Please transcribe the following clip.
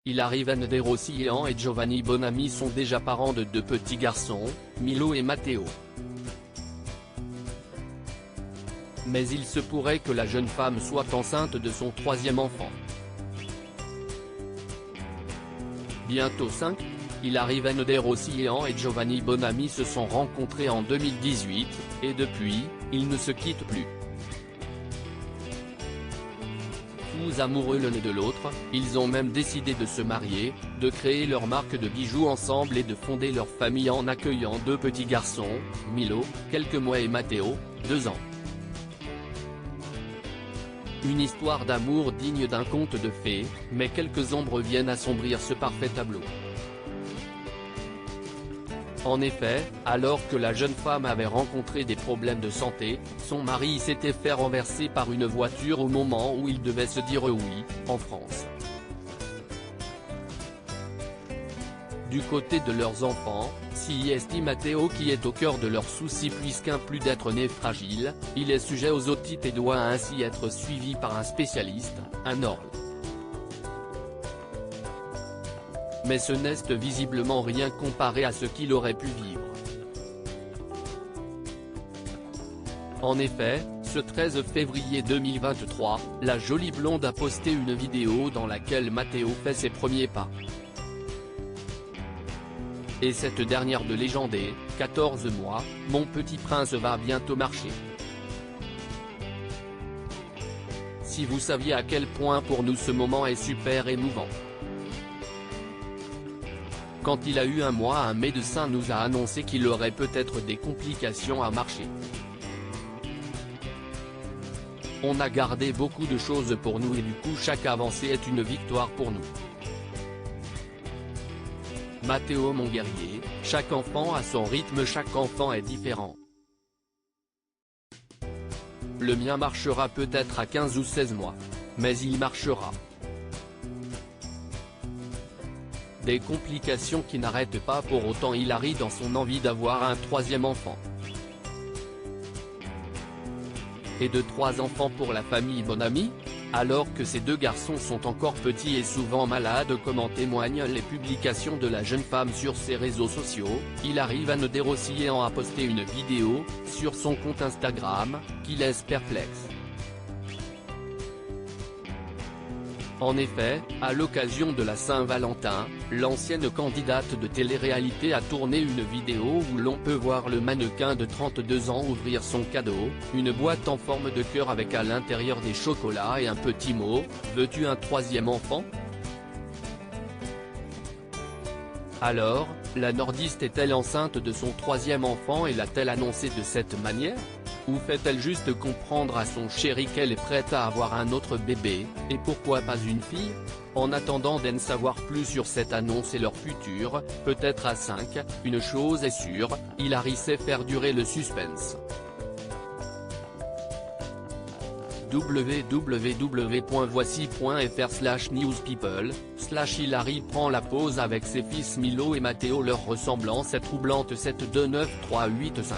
Hilary Van der Rossillon et Giovanni Bonami sont déjà parents de 2 petits garçons, Milo et Matteo. Mais il se pourrait que la jeune femme soit enceinte de son 3e enfant. Bientôt 5, Hilary Van der Rossillon et Giovanni Bonami se sont rencontrés en 2018, et depuis, ils ne se quittent plus. Fous amoureux l'un de l'autre, ils ont même décidé de se marier, de créer leur marque de bijoux ensemble et de fonder leur famille en accueillant 2 petits garçons, Milo, quelques mois et Matteo, 2 ans. Une histoire d'amour digne d'un conte de fées, mais quelques ombres viennent assombrir ce parfait tableau. En effet, alors que la jeune femme avait rencontré des problèmes de santé, son mari s'était fait renverser par une voiture au moment où il devait se dire oui, en France. Du côté de leurs enfants, si est Matteo qui est au cœur de leurs soucis puisqu'un plus d'être né fragile, il est sujet aux otites et doit ainsi être suivi par un spécialiste, un orle. Mais ce n'est visiblement rien comparé à ce qu'il aurait pu vivre. En effet, ce 13 février 2023, la jolie blonde a posté une vidéo dans laquelle Matteo fait ses premiers pas. Et cette dernière de légender, 14 mois, mon petit prince va bientôt marcher. Si vous saviez à quel point pour nous ce moment est super émouvant. Quand il a eu 1 mois, un médecin nous a annoncé qu'il aurait peut-être des complications à marcher. On a gardé beaucoup de choses pour nous et du coup chaque avancée est une victoire pour nous. Matteo mon guerrier, chaque enfant a son rythme, chaque enfant est différent. Le mien marchera peut-être à 15 ou 16 mois. Mais il marchera. Des complications qui n'arrêtent pas pour autant Hilary dans son envie d'avoir un 3e enfant. Et de 3 enfants pour la famille Bonami, alors que ces 2 garçons sont encore petits et souvent malades comme en témoignent les publications de la jeune femme sur ses réseaux sociaux. Hilary Van der Rossillon a posté une vidéo, sur son compte Instagram, qui laisse perplexe. En effet, à l'occasion de la Saint-Valentin, l'ancienne candidate de télé-réalité a tourné une vidéo où l'on peut voir le mannequin de 32 ans ouvrir son cadeau, une boîte en forme de cœur avec à l'intérieur des chocolats et un petit mot « Veux-tu un 3e enfant ?» Alors, la nordiste est-elle enceinte de son 3e enfant et l'a-t-elle annoncé de cette manière ? Ou fait-elle juste comprendre à son chéri qu'elle est prête à avoir un autre bébé, et pourquoi pas une fille? En attendant d'en savoir plus sur cette annonce et leur futur, peut-être à 5, une chose est sûre, Hilary sait faire durer le suspense. www.voici.fr/newspeople/Hilary prend la pause avec ses fils Milo et Matteo. Leur ressemblance est troublante. 7293885